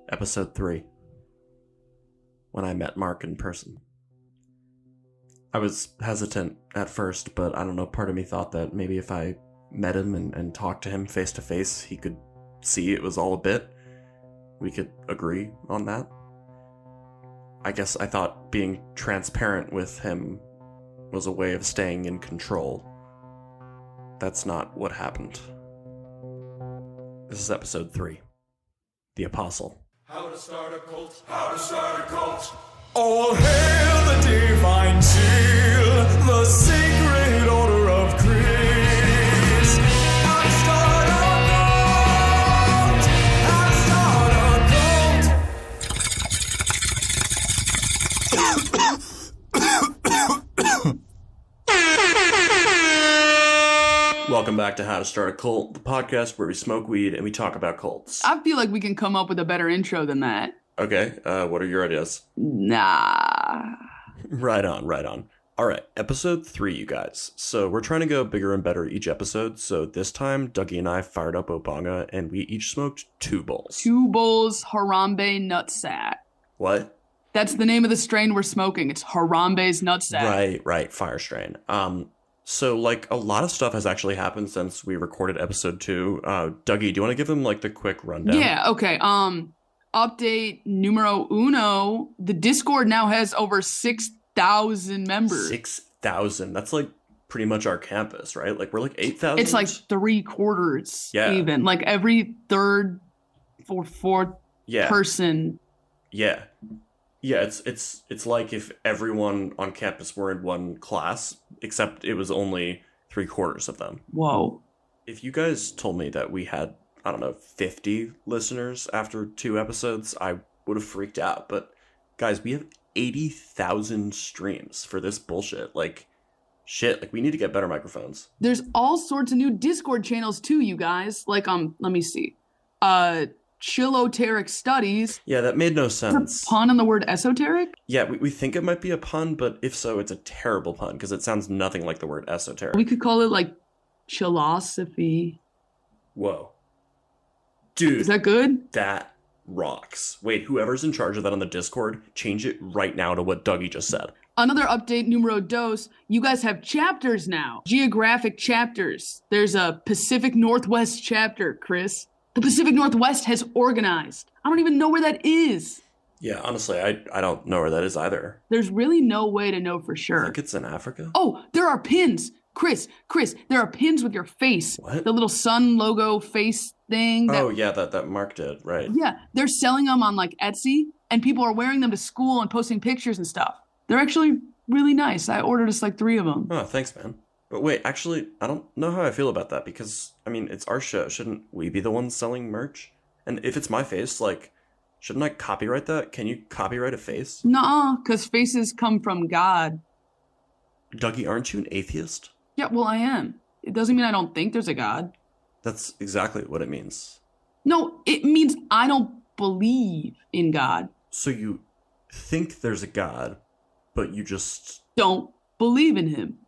Episode 3. When I met Mark in person. I was hesitant at first, but I don't know, part of me thought that maybe if I met him and talked to him face to face, he could see it was all a bit. We could agree on that. I guess I thought being transparent with him was a way of staying in control. That's not what happened. This is episode 3. The Apostle. How to start a cult, how to start a cult. All hail the divine seal, the sacred order of Christ. How to start a cult, how to start a cult. Welcome back to How to Start a Cult, the podcast where we smoke weed and we talk about cults. I feel like we can come up with a better intro than that. Okay, what are your ideas? Nah. Right on. All right, episode 3, you guys. So we're trying to go bigger and better each episode. So this time, Dougie and I fired up Obanga and we each smoked 2 bowls. 2 bowls Harambe Nutsack. What? That's the name of the strain we're smoking. It's Harambe's Nutsack. Right, fire strain. So, like, a lot of stuff has actually happened since we recorded episode 2. Dougie, do you want to give them, like, the quick rundown? Yeah, okay. Update numero uno. The Discord now has over 6,000 members. 6,000. That's, like, pretty much our campus, right? Like, we're, like, 8,000? It's, like, 3/4 Yeah. even. Like, every third or fourth person. Yeah. Yeah, it's like if everyone on campus were in one class, except it was only 3/4 of them. Whoa. If you guys told me that we had, I don't know, 50 listeners after 2 episodes, I would have freaked out. But guys, we have 80,000 streams for this bullshit. Like, shit, like we need to get better microphones. There's all sorts of new Discord channels too, you guys. Like, let me see. Chilloteric Studies. Yeah, that made no sense. A pun on the word esoteric? Yeah, we think it might be a pun, but if so, it's a terrible pun because it sounds nothing like the word esoteric. We could call it like chillosophy. Whoa. Dude. Is that good? That rocks. Wait, whoever's in charge of that on the Discord, change it right now to what Dougie just said. Another update, numero dos. You guys have chapters now. Geographic chapters. There's a Pacific Northwest chapter, Chris. The Pacific Northwest has organized. I don't even know where that is. Yeah, honestly, I don't know where that is either. There's really no way to know for sure. I think it's in Africa. Oh, there are pins. Chris, there are pins with your face. What? The little sun logo face thing. That Mark did, right. Yeah, they're selling them on like Etsy, and people are wearing them to school and posting pictures and stuff. They're actually really nice. I ordered us like 3 of them. Oh, thanks, man. But wait, actually, I don't know how I feel about that because, I mean, it's our show. Shouldn't we be the ones selling merch? And if it's my face, like, shouldn't I copyright that? Can you copyright a face? Nuh-uh, because faces come from God. Dougie, aren't you an atheist? Yeah, well, I am. It doesn't mean I don't think there's a God. That's exactly what it means. No, it means I don't believe in God. So you think there's a God, but you just don't believe in him.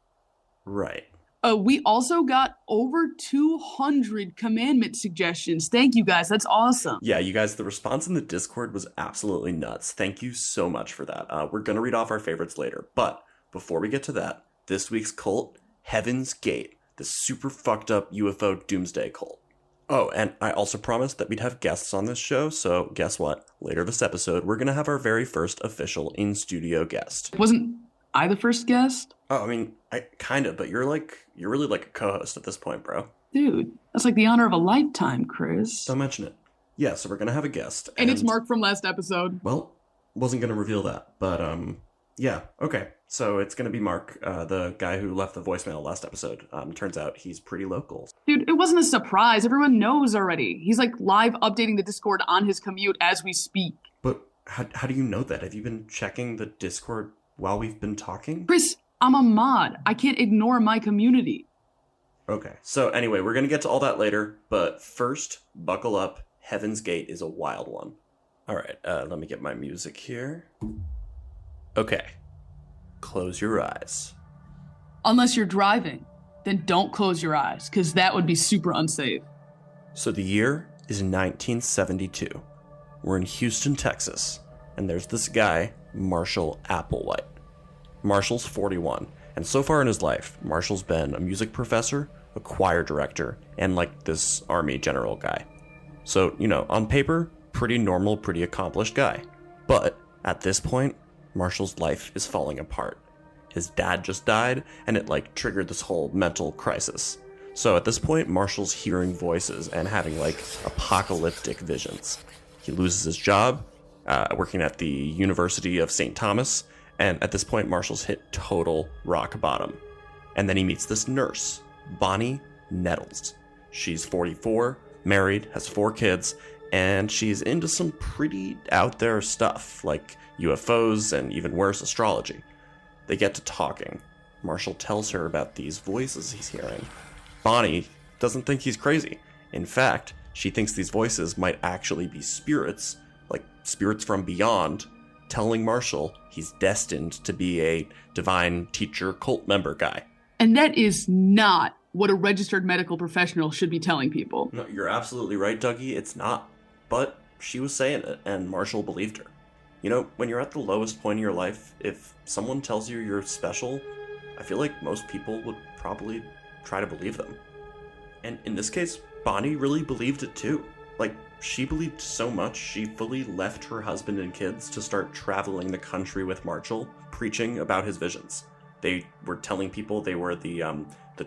Right. We also got over 200 commandment suggestions. Thank you, guys. That's awesome. Yeah, you guys, the response in the Discord was absolutely nuts. Thank you so much for that. We're going to read off our favorites later. But before we get to that, this week's cult, Heaven's Gate, the super fucked up UFO doomsday cult. Oh, and I also promised that we'd have guests on this show. So guess what? Later this episode, we're going to have our very first official in-studio guest. Wasn't I the first guest? Oh, I mean, I kind of, but you're really like a co-host at this point, bro. Dude, that's like the honor of a lifetime, Chris. Don't mention it. Yeah, so we're gonna have a guest, and it's Mark from last episode. Well, wasn't gonna reveal that, but yeah, okay. So it's gonna be Mark, the guy who left the voicemail last episode. Turns out he's pretty local. Dude, it wasn't a surprise. Everyone knows already. He's like live updating the Discord on his commute as we speak. But how do you know that? Have you been checking the Discord while we've been talking? Chris, I'm a mod. I can't ignore my community. Okay, so anyway, we're gonna get to all that later, but first, buckle up. Heaven's Gate is a wild one. All right, let me get my music here. Okay, close your eyes. Unless you're driving, then don't close your eyes, because that would be super unsafe. So the year is 1972. we're in Houston, Texas, and there's this guy, Marshall Applewhite. Marshall's 41, and so far in his life, Marshall's been a music professor, a choir director, and like this army general guy. So, on paper, pretty normal, pretty accomplished guy. But at this point, Marshall's life is falling apart. His dad just died, and it triggered this whole mental crisis. So at this point, Marshall's hearing voices and having apocalyptic visions. He loses his job, working at the University of St. Thomas, and at this point, Marshall's hit total rock bottom. And then he meets this nurse, Bonnie Nettles. She's 44, married, has 4 kids, and she's into some pretty out there stuff, like UFOs and even worse, astrology. They get to talking. Marshall tells her about these voices he's hearing. Bonnie doesn't think he's crazy. In fact, she thinks these voices might actually be spirits, like spirits from beyond, telling Marshall he's destined to be a divine teacher cult member guy. And that is not what a registered medical professional should be telling people. No, you're absolutely right, Dougie. It's not. But she was saying it, and Marshall believed her. When you're at the lowest point in your life, if someone tells you you're special, I feel like most people would probably try to believe them. And in this case, Bonnie really believed it too. She believed so much, she fully left her husband and kids to start traveling the country with Marshall, preaching about his visions. They were telling people they were the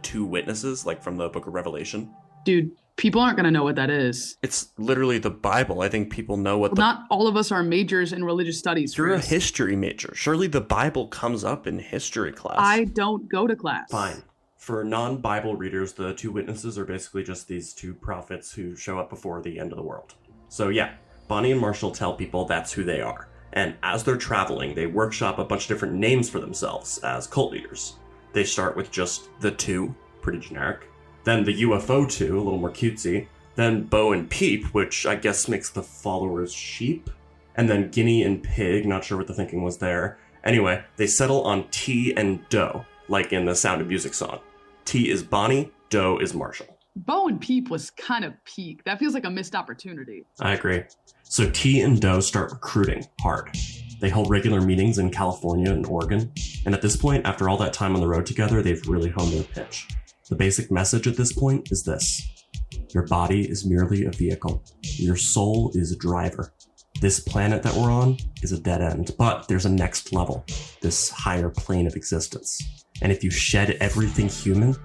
2 witnesses, from the book of Revelation. Dude, people aren't going to know what that is. It's literally the Bible. I think people know what Not all of us are majors in religious studies. You're a history major. Surely the Bible comes up in history class. I don't go to class. Fine. For non-Bible readers, the 2 witnesses are basically just these 2 prophets who show up before the end of the world. So yeah, Bonnie and Marshall tell people that's who they are. And as they're traveling, they workshop a bunch of different names for themselves as cult leaders. They start with just the 2, pretty generic. Then the UFO 2, a little more cutesy. Then Bo and Peep, which I guess makes the followers sheep. And then Guinea and Pig, not sure what the thinking was there. Anyway, they settle on T and Doe, like in the Sound of Music song. T is Bonnie, Doe is Marshall. Bo and Peep was kind of peak. That feels like a missed opportunity. I agree. So T and Doe start recruiting hard. They hold regular meetings in California and Oregon. And at this point, after all that time on the road together, they've really honed their pitch. The basic message at this point is this: your body is merely a vehicle. Your soul is a driver. This planet that we're on is a dead end, but there's a next level, this higher plane of existence. And if you shed everything human,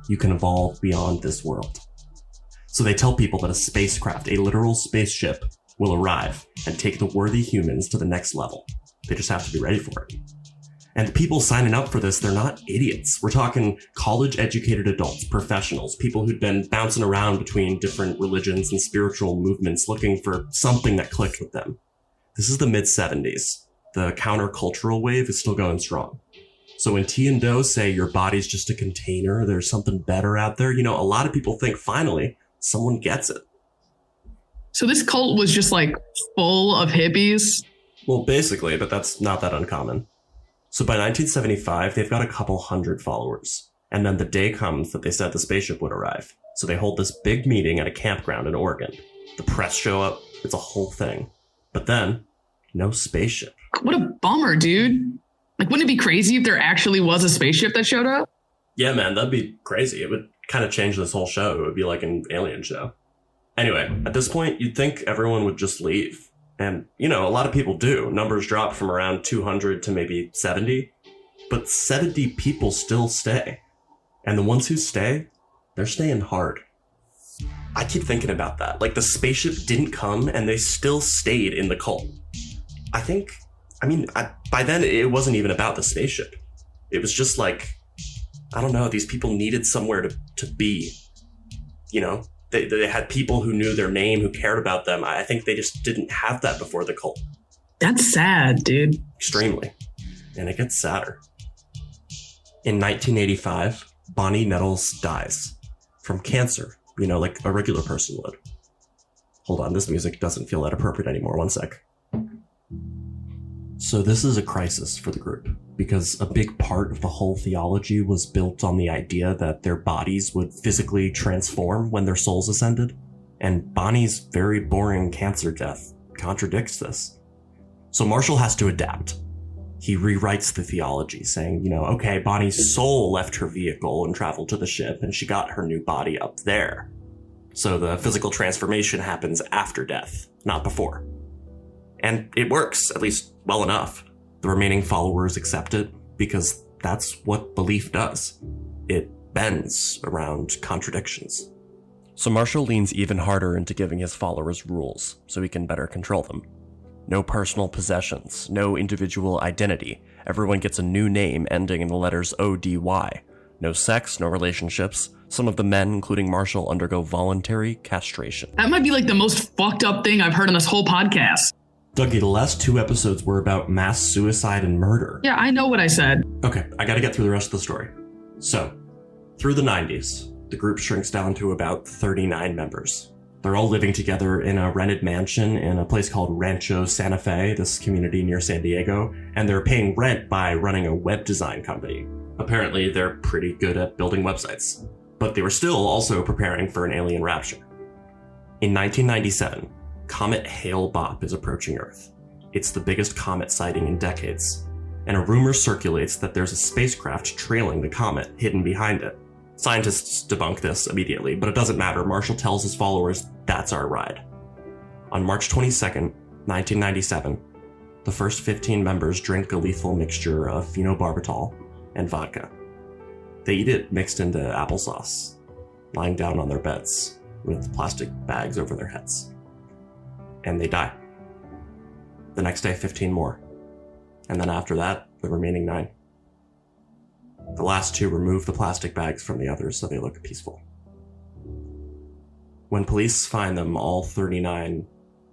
you can evolve beyond this world. So they tell people that a spacecraft, a literal spaceship, will arrive and take the worthy humans to the next level. They just have to be ready for it. And the people signing up for this, they're not idiots. We're talking college-educated adults, professionals, people who'd been bouncing around between different religions and spiritual movements looking for something that clicked with them. This is the mid-70s. The countercultural wave is still going strong. So when T and Doe say your body's just a container, there's something better out there, a lot of people think finally someone gets it. So this cult was just full of hippies? Well, basically, but that's not that uncommon. So by 1975, they've got a couple hundred followers. And then the day comes that they said the spaceship would arrive. So they hold this big meeting at a campground in Oregon. The press show up. It's a whole thing. But then, no spaceship. What a bummer, dude. Wouldn't it be crazy if there actually was a spaceship that showed up? Yeah, man, that'd be crazy. It would kind of change this whole show. It would be like an alien show. Anyway, at this point, you'd think everyone would just leave. And, a lot of people do. Numbers drop from around 200 to maybe 70. But 70 people still stay. And the ones who stay, they're staying hard. I keep thinking about that. The spaceship didn't come and they still stayed in the cult. By then, it wasn't even about the spaceship. It was just I don't know, these people needed somewhere to be. They had people who knew their name, who cared about them. I think they just didn't have that before the cult. That's sad, dude. Extremely. And it gets sadder. In 1985, Bonnie Nettles dies from cancer, like a regular person would. Hold on, this music doesn't feel that appropriate anymore. One sec. So this is a crisis for the group, because a big part of the whole theology was built on the idea that their bodies would physically transform when their souls ascended. And Bonnie's very boring cancer death contradicts this. So Marshall has to adapt. He rewrites the theology, saying, okay, Bonnie's soul left her vehicle and traveled to the ship, and she got her new body up there. So the physical transformation happens after death, not before. And it works, at least well enough. The remaining followers accept it because that's what belief does. It bends around contradictions. So Marshall leans even harder into giving his followers rules so he can better control them. No personal possessions, no individual identity. Everyone gets a new name ending in the letters ODY. No sex, no relationships. Some of the men, including Marshall, undergo voluntary castration. That might be like the most fucked up thing I've heard on this whole podcast. Dougie, the last 2 episodes were about mass suicide and murder. Yeah, I know what I said. Okay, I gotta get through the rest of the story. So, through the 90s, the group shrinks down to about 39 members. They're all living together in a rented mansion in a place called Rancho Santa Fe, this community near San Diego, and they're paying rent by running a web design company. Apparently, they're pretty good at building websites. But they were still also preparing for an alien rapture. In 1997, Comet Hale-Bopp is approaching Earth. It's the biggest comet sighting in decades, and a rumor circulates that there's a spacecraft trailing the comet hidden behind it. Scientists debunk this immediately, but it doesn't matter. Marshall tells his followers, that's our ride. On March 22nd, 1997, the first 15 members drink a lethal mixture of phenobarbital and vodka. They eat it mixed into applesauce, lying down on their beds with plastic bags over their heads. And they die. The next day, 15 more. And then after that, the remaining 9. The last 2 remove the plastic bags from the others so they look peaceful. When police find them, all 39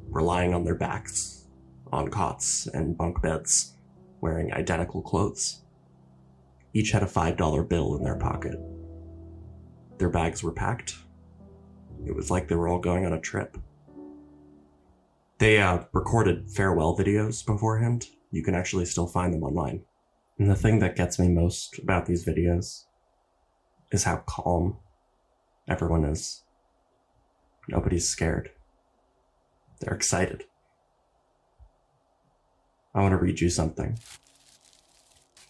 were lying on their backs, on cots and bunk beds, wearing identical clothes. Each had a $5 bill in their pocket. Their bags were packed. It was like they were all going on a trip. They recorded farewell videos beforehand. You can actually still find them online. And the thing that gets me most about these videos is how calm everyone is. Nobody's scared. They're excited. I want to read you something.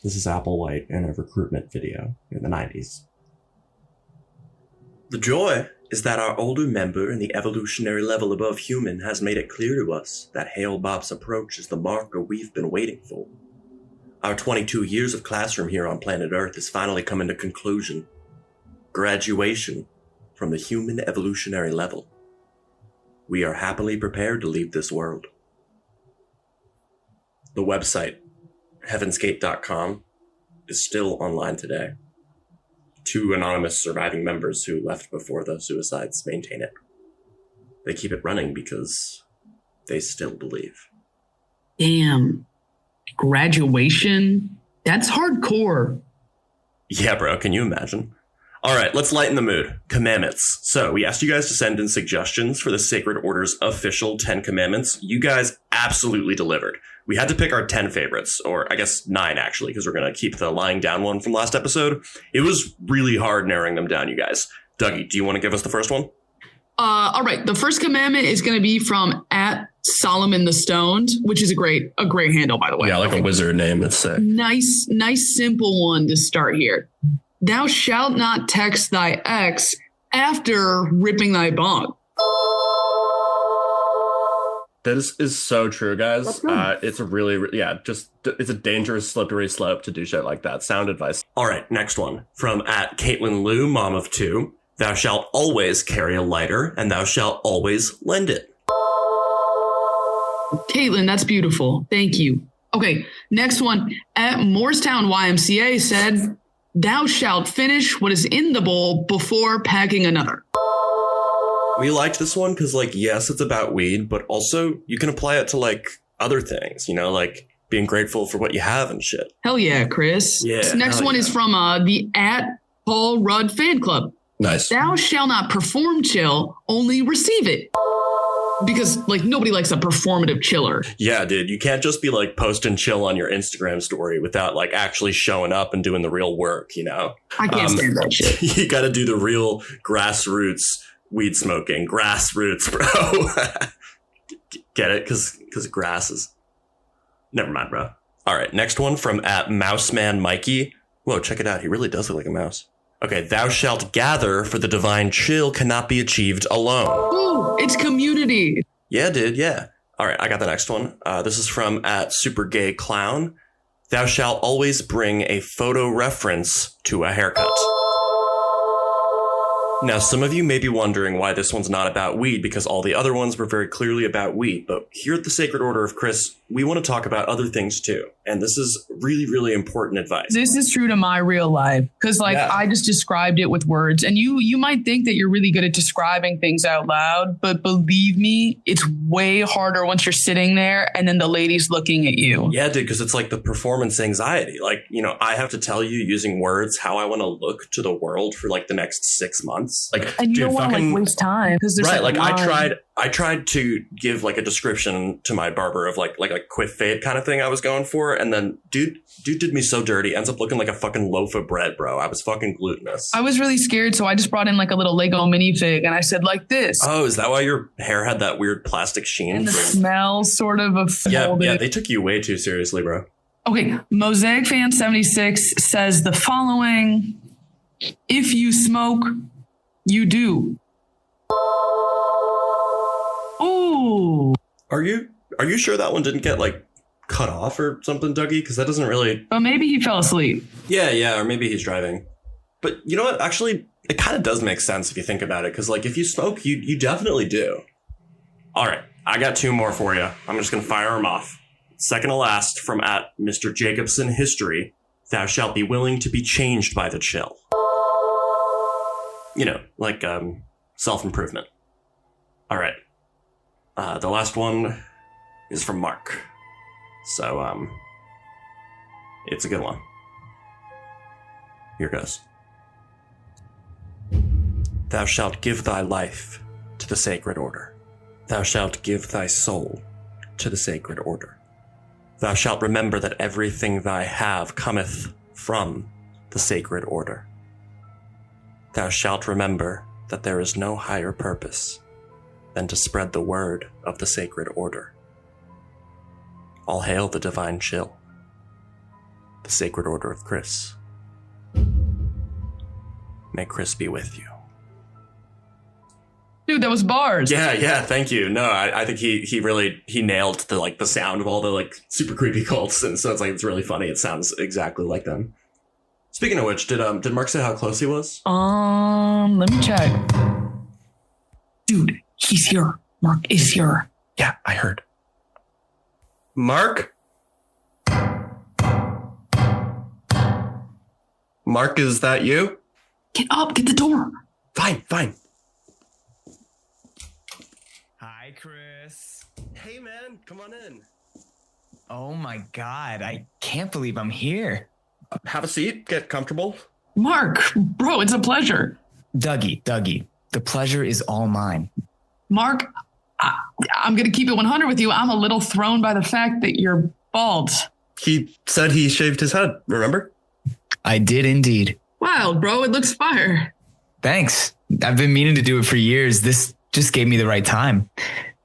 This is Applewhite in a recruitment video in the 90s. The joy is that our older member in the evolutionary level above human has made it clear to us that Hale-Bopp's approach is the marker we've been waiting for. Our 22 years of classroom here on planet Earth is finally coming to conclusion. Graduation from the human evolutionary level. We are happily prepared to leave this world. The website, heavensgate.com, is still online today. 2 anonymous surviving members who left before the suicides maintain it. They keep it running because they still believe. Damn. Graduation? That's hardcore. Yeah, bro, can you imagine? All right, let's lighten the mood. Commandments. So we asked you guys to send in suggestions for the Sacred Order's official 10 commandments. You guys absolutely delivered. We had to pick our 10 favorites, or I guess 9 actually, because we're going to keep the lying down one from last episode. It was really hard narrowing them down, you guys. Dougie, do you want to give us the first one? All right. The first commandment is going to be from @Solomon the Stoned, which is a great handle, by the way. Yeah, like a wizard name. It's sick. Nice, simple one to start here. Thou shalt not text thy ex after ripping thy bong. This is so true, guys. It's a really, it's a dangerous, slippery slope to do shit like that. Sound advice. All right, next one. From @Caitlin Liu, mom of 2. Thou shalt always carry a lighter, and thou shalt always lend it. Caitlin, that's beautiful. Thank you. Okay, next one. @Morristown YMCA said, thou shalt finish what is in the bowl before packing another. We liked this one because, yes, it's about weed, but also you can apply it to, other things, like being grateful for what you have and shit. Hell yeah, Chris. Yeah. This next one is from the @Paul Rudd fan club. Nice. Thou shalt not perform chill, only receive it. Because, nobody likes a performative chiller. Yeah, dude. You can't just be, posting chill on your Instagram story without, actually showing up and doing the real work, I can't stand that shit. You got to do the real grassroots weed smoking. Grassroots, bro. Get it? Because grass is... Never mind, bro. All right, next one from @Mouseman Mikey. Whoa, check it out. He really does look like a mouse. Okay, thou shalt gather, for the divine chill cannot be achieved alone. Ooh, it's community. Yeah, dude, yeah. All right, I got the next one. This is from @SuperGayClown. Thou shalt always bring a photo reference to a haircut. Now, some of you may be wondering why this one's not about weed, because all the other ones were very clearly about weed. But here at the Sacred Order of Chris, we want to talk about other things too. And this is really, really important advice. This is true to my real life, because I just described it with words. And you might think that you're really good at describing things out loud, but believe me, it's way harder once you're sitting there and then the lady's looking at you. Yeah, dude, because it's like the performance anxiety. Like, I have to tell you using words how I want to look to the world for like the next 6 months. Like, and you dude, don't want to waste time because there's right. Like I tried to give like a description to my barber of like a quiff fade kind of thing I was going for, and then dude did me so dirty. Ends up looking like a fucking loaf of bread, bro. I was fucking glutinous. I was really scared, so I just brought in like a little Lego minifig, and I said like this. Oh, is that why your hair had that weird plastic sheen? And the smell sort of folded. Yeah, they took you way too seriously, bro. Okay, Mosaic Fan 76 says the following: if you smoke, you do. Ooh. Are you sure that one didn't get like cut off or something, Dougie? Because that doesn't really... But maybe he fell asleep. Yeah, or maybe he's driving. But you know what? Actually, it kind of does make sense if you think about it. Because like if you smoke, you definitely do. All right, I got 2 more for you. I'm just going to fire them off. Second to last from @Mr. Jacobson History. Thou shalt be willing to be changed by the chill. Like self-improvement. All right. The last one is from Mark. So, it's a good one. Here goes. Thou shalt give thy life to the Sacred Order. Thou shalt give thy soul to the Sacred Order. Thou shalt remember that everything thy have cometh from the Sacred Order. Thou shalt remember that there is no higher purpose than to spread the word of the Sacred Order. All hail the divine chill, the Sacred Order of Chris. May Chris be with you. Dude, that was bars. Yeah, thank you. No, I think he really nailed the sound of all the like super creepy cults, and so it's really funny. It sounds exactly like them. Speaking of which, did Mark say how close he was? Let me check. Dude, he's here. Mark is here. Yeah, I heard. Mark? Mark, is that you? Get up, get the door. Fine. Hi, Chris. Hey, man, come on in. Oh my God, I can't believe I'm here. Have a seat, get comfortable. Mark, bro, it's a pleasure. Dougie, the pleasure is all mine. Mark, I'm going to keep it 100 with you. I'm a little thrown by the fact that you're bald. He said he shaved his head, remember? I did indeed. Wow, bro, it looks fire. Thanks. I've been meaning to do it for years. This just gave me the right time.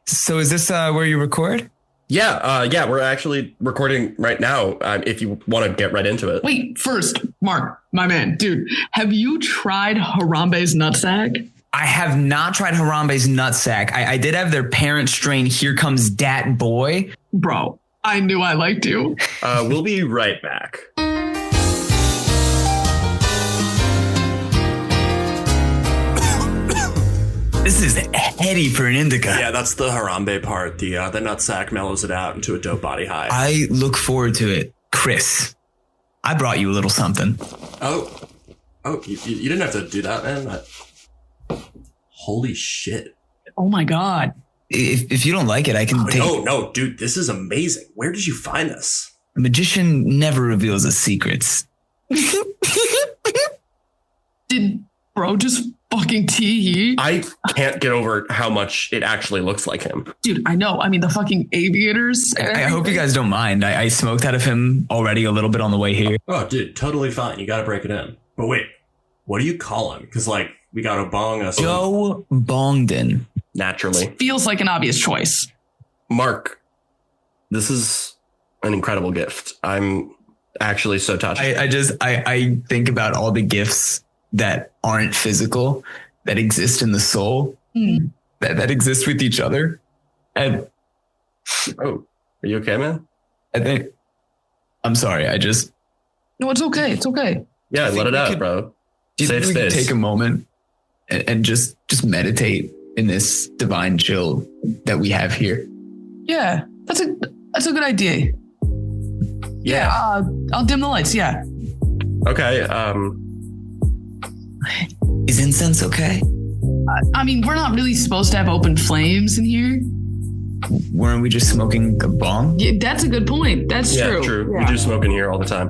So is this where you record? Yeah, we're actually recording right now, if you want to get right into it. Wait, first, Mark, my man, dude, have you tried Harambe's Nutsack? I have not tried Harambe's Nutsack. I did have their parent strain, Here Comes Dat Boy. Bro, I knew I liked you. We'll be right back. This is heady for an indica. Yeah, that's the Harambe part. The nutsack mellows it out into a dope body high. I look forward to it. Chris, I brought you a little something. Oh, you didn't have to do that, man. Holy shit. Oh my God. If you don't like it, I can take it. No, dude, this is amazing. Where did you find this? A magician never reveals his secrets. Did bro just fucking tee? I can't get over how much it actually looks like him. Dude, I know. I mean, the fucking aviators. I hope you guys don't mind. I smoked out of him already a little bit on the way here. Oh, dude, totally fine. You got to break it in. But wait, what do you call him? Because, we got to bong us. Joe Bongden. Naturally. Feels like an obvious choice. Mark, this is an incredible gift. I'm actually so touched. I think about all the gifts that aren't physical, that exist in the soul, that exist with each other. And oh, are you okay, man? I'm sorry. No, it's okay. It's okay. Yeah, let it out, bro. Do you think we could take a moment and just meditate in this divine chill that we have here? Yeah, that's a good idea. Yeah, I'll dim the lights. Yeah. Okay. Is incense okay? I mean, we're not really supposed to have open flames in here. Weren't we just smoking a bong? Yeah, that's a good point. That's true. Yeah, true. Yeah. We do smoke in here all the time.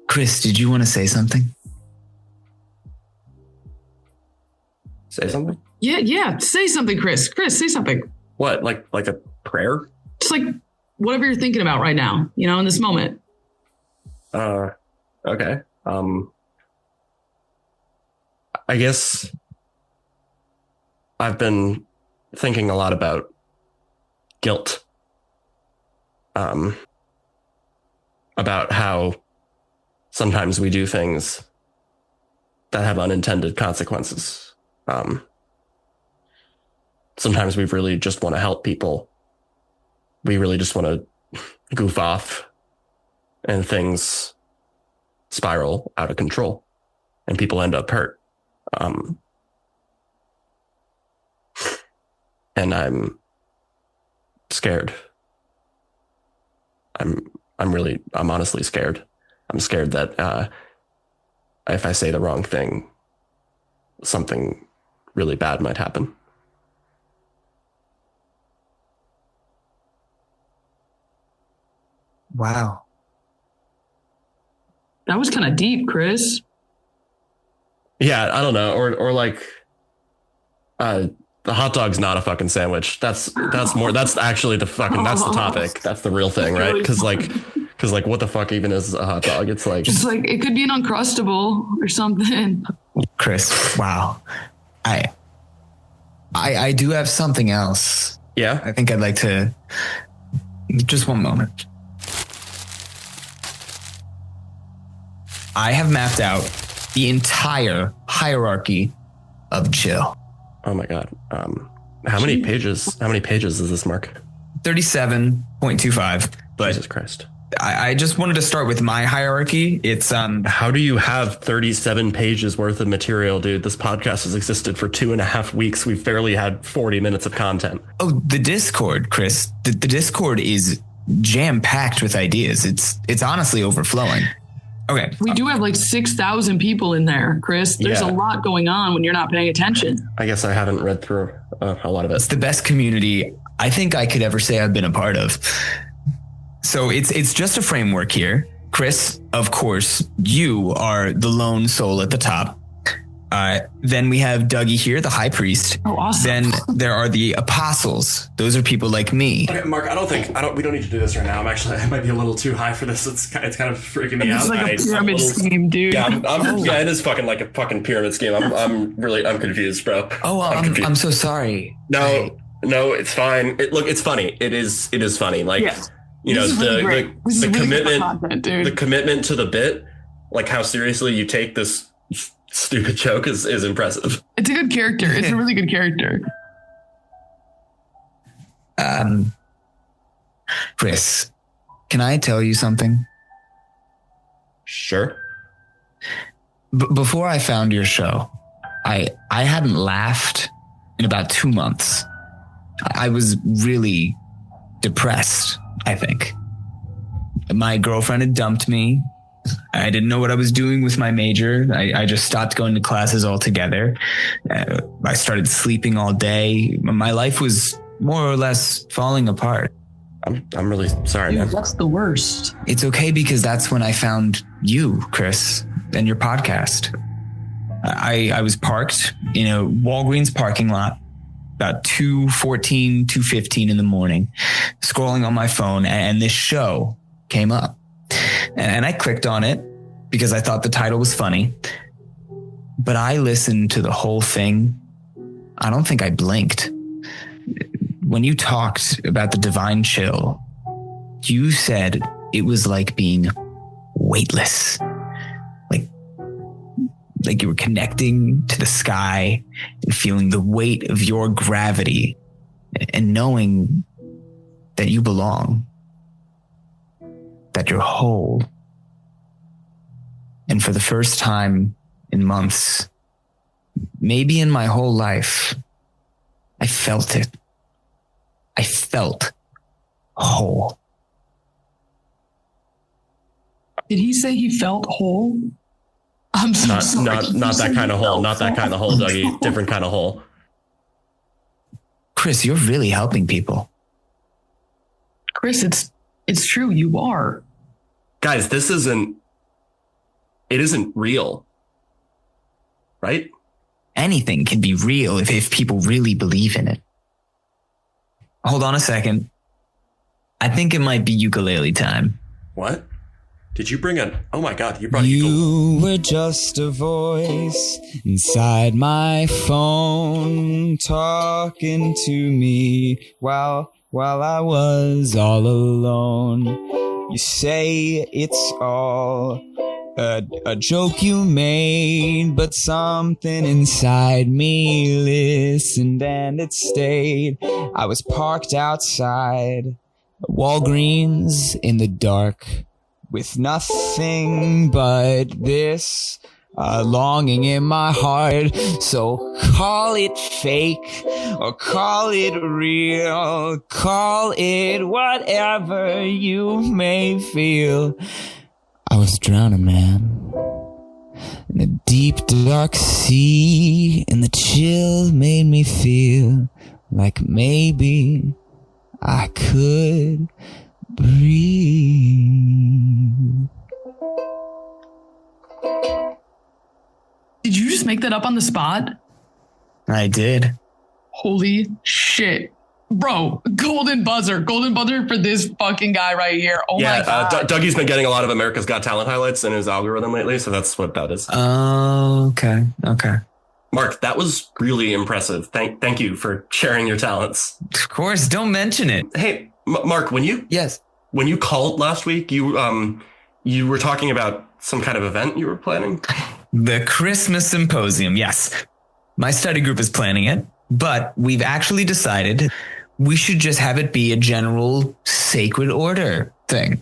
Chris, did you want to say something? Say something? Yeah. Say something, Chris. Chris, say something. What? Like a prayer? Just like whatever you're thinking about right now, in this moment. Okay. I guess I've been thinking a lot about guilt. About how sometimes we do things that have unintended consequences. Sometimes we really just want to help people. We really just want to goof off, and things spiral out of control and people end up hurt. And I'm scared. I'm honestly scared. I'm scared that if I say the wrong thing, something really bad might happen. Wow. That was kind of deep, Chris. Yeah, I don't know. Or like, the hot dog's not a fucking sandwich. That's actually that's the topic. That's the real thing, right? Because like, what the fuck even is a hot dog? It's like it could be an Uncrustable or something. Chris, wow. I do have something else. Yeah. I think I'd like to, just one moment. I have mapped out the entire hierarchy of chill. Oh my God. How many pages is this, Mark? 37.25. But Jesus Christ. I just wanted to start with my hierarchy. It's how do you have 37 pages worth of material, dude? This podcast has existed for 2.5 weeks. We've barely had 40 minutes of content. Oh, the Discord, Chris. The Discord is jam-packed with ideas. It's honestly overflowing. Okay. We do have like 6,000 people in there, Chris. There's a lot going on when you're not paying attention. I guess I haven't read through a lot of it. It's the best community I think I could ever say I've been a part of. So it's just a framework here. Chris, of course, you are the lone soul at the top. Then we have Dougie here, the high priest. Oh, awesome. Then there are the apostles. Those are people like me. Okay, Mark, we don't need to do this right now. I might be a little too high for this. It's kind of freaking me out. It's like a pyramid scheme, dude. Yeah, yeah, it is fucking like a fucking pyramid scheme. I'm confused, bro. Oh, I'm so sorry. No, it's fine. It's funny. It is funny. Like, the commitment, the commitment to the bit, like how seriously you take this stupid joke is impressive. It's a good character. It's a really good character. Chris, can I tell you something? Sure. Before I found your show, I hadn't laughed in about 2 months. I was really depressed, I think. My girlfriend had dumped me. I didn't know what I was doing with my major. I just stopped going to classes altogether. I started sleeping all day. My life was more or less falling apart. I'm really sorry, man. That's the worst. It's okay because that's when I found you, Chris, and your podcast. I was parked in a Walgreens parking lot about 2:15 in the morning, scrolling on my phone, and this show came up. And I clicked on it because I thought the title was funny. but I listened to the whole thing. I don't think I blinked. When you talked about the divine chill, you said it was like being weightless. Like you were connecting to the sky and feeling the weight of your gravity and knowing that you belong, that you're whole. And for the first time in months, maybe in my whole life, I felt it. I felt whole. Did he say he felt whole? I'm so sorry. Not that kind of hole. Not that kind of hole, Dougie. Different kind of hole. Chris, you're really helping people. Chris, it's true. You are. Guys, it isn't real. Right? Anything can be real if people really believe in it. Hold on a second. I think it might be ukulele time. What? Did you bring oh my God, you brought You were just a voice inside my phone talking to me while I was all alone. You say it's all a joke you made, but something inside me listened and it stayed. I was parked outside Walgreens in the dark, with nothing but this longing in my heart. So call it fake or call it real, call it whatever you may feel. I was drowning, man, in a deep dark sea, and the chill made me feel like maybe I could breathe. Did you just make that up on the spot? I did. Holy shit. Bro, golden buzzer for this fucking guy right here. Oh my God. Dougie's been getting a lot of America's Got Talent highlights in his algorithm lately, so that's what that is. Oh, okay. Mark, that was really impressive. Thank you for sharing your talents. Of course, don't mention it. Hey, Mark, when you called last week, you were talking about some kind of event you were planning? The Christmas Symposium, yes. My study group is planning it, but we've actually decided we should just have it be a general sacred order thing.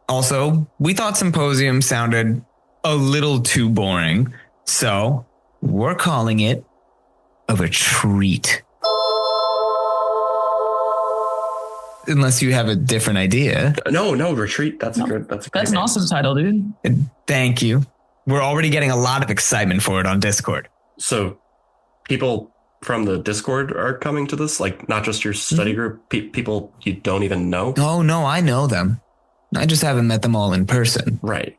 Also, we thought symposium sounded a little too boring, so we're calling it a retreat. Unless you have a different idea. No, retreat. That's an awesome title, dude. Thank you. We're already getting a lot of excitement for it on Discord. So people from the Discord are coming to this? Like, not just your study group, people you don't even know? Oh, no, I know them. I just haven't met them all in person. Right.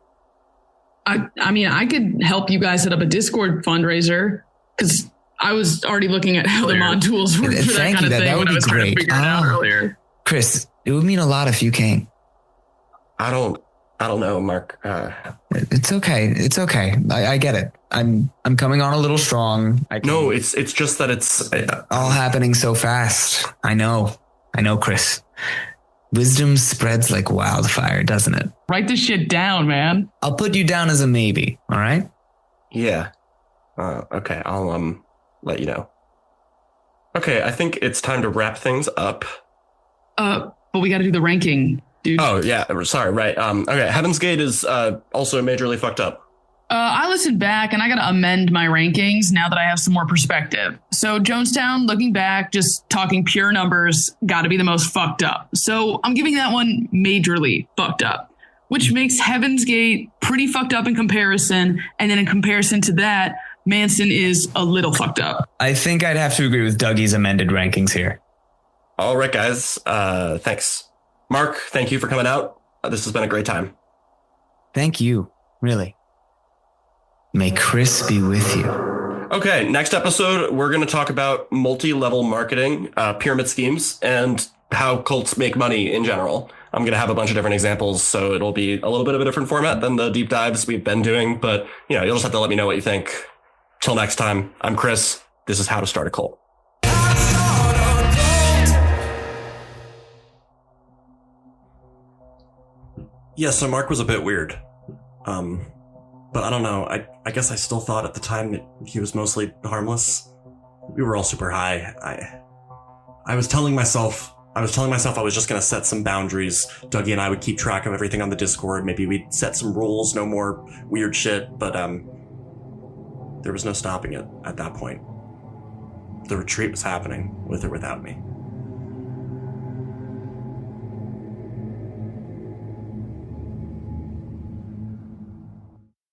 I mean, I could help you guys set up a Discord fundraiser, because I was already looking at how the mod tools work for that kind of thing when I was trying to figure it out earlier. Chris, it would mean a lot if you came. I don't know, Mark. It's okay. I get it. I'm coming on a little strong. No, it's just that it's all happening so fast. I know, Chris. Wisdom spreads like wildfire, doesn't it? Write this shit down, man. I'll put you down as a maybe. All right? Yeah. Okay. I'll let you know. Okay. I think it's time to wrap things up. But we got to do the ranking, dude. Oh yeah. Sorry. Right. Okay. Heaven's Gate is also majorly fucked up. I listened back and I got to amend my rankings now that I have some more perspective. So Jonestown, looking back, just talking pure numbers, got to be the most fucked up. So I'm giving that one majorly fucked up, which makes Heaven's Gate pretty fucked up in comparison. And then in comparison to that, Manson is a little fucked up. I think I'd have to agree with Dougie's amended rankings here. All right, guys. Thanks. Mark, thank you for coming out. This has been a great time. Thank you. Really. May Chris be with you. Okay, next episode, we're going to talk about multi-level marketing, pyramid schemes, and how cults make money in general. I'm going to have a bunch of different examples, so it'll be a little bit of a different format than the deep dives we've been doing, but you'll just have to let me know what you think. Till next time, I'm Chris. This is How to Start a Cult. Yeah, so Mark was a bit weird. But I don't know. I guess I still thought at the time that he was mostly harmless. We were all super high. I was telling myself I was just gonna set some boundaries. Dougie and I would keep track of everything on the Discord. Maybe we'd set some rules, no more weird shit, but there was no stopping it at that point. The retreat was happening, with or without me.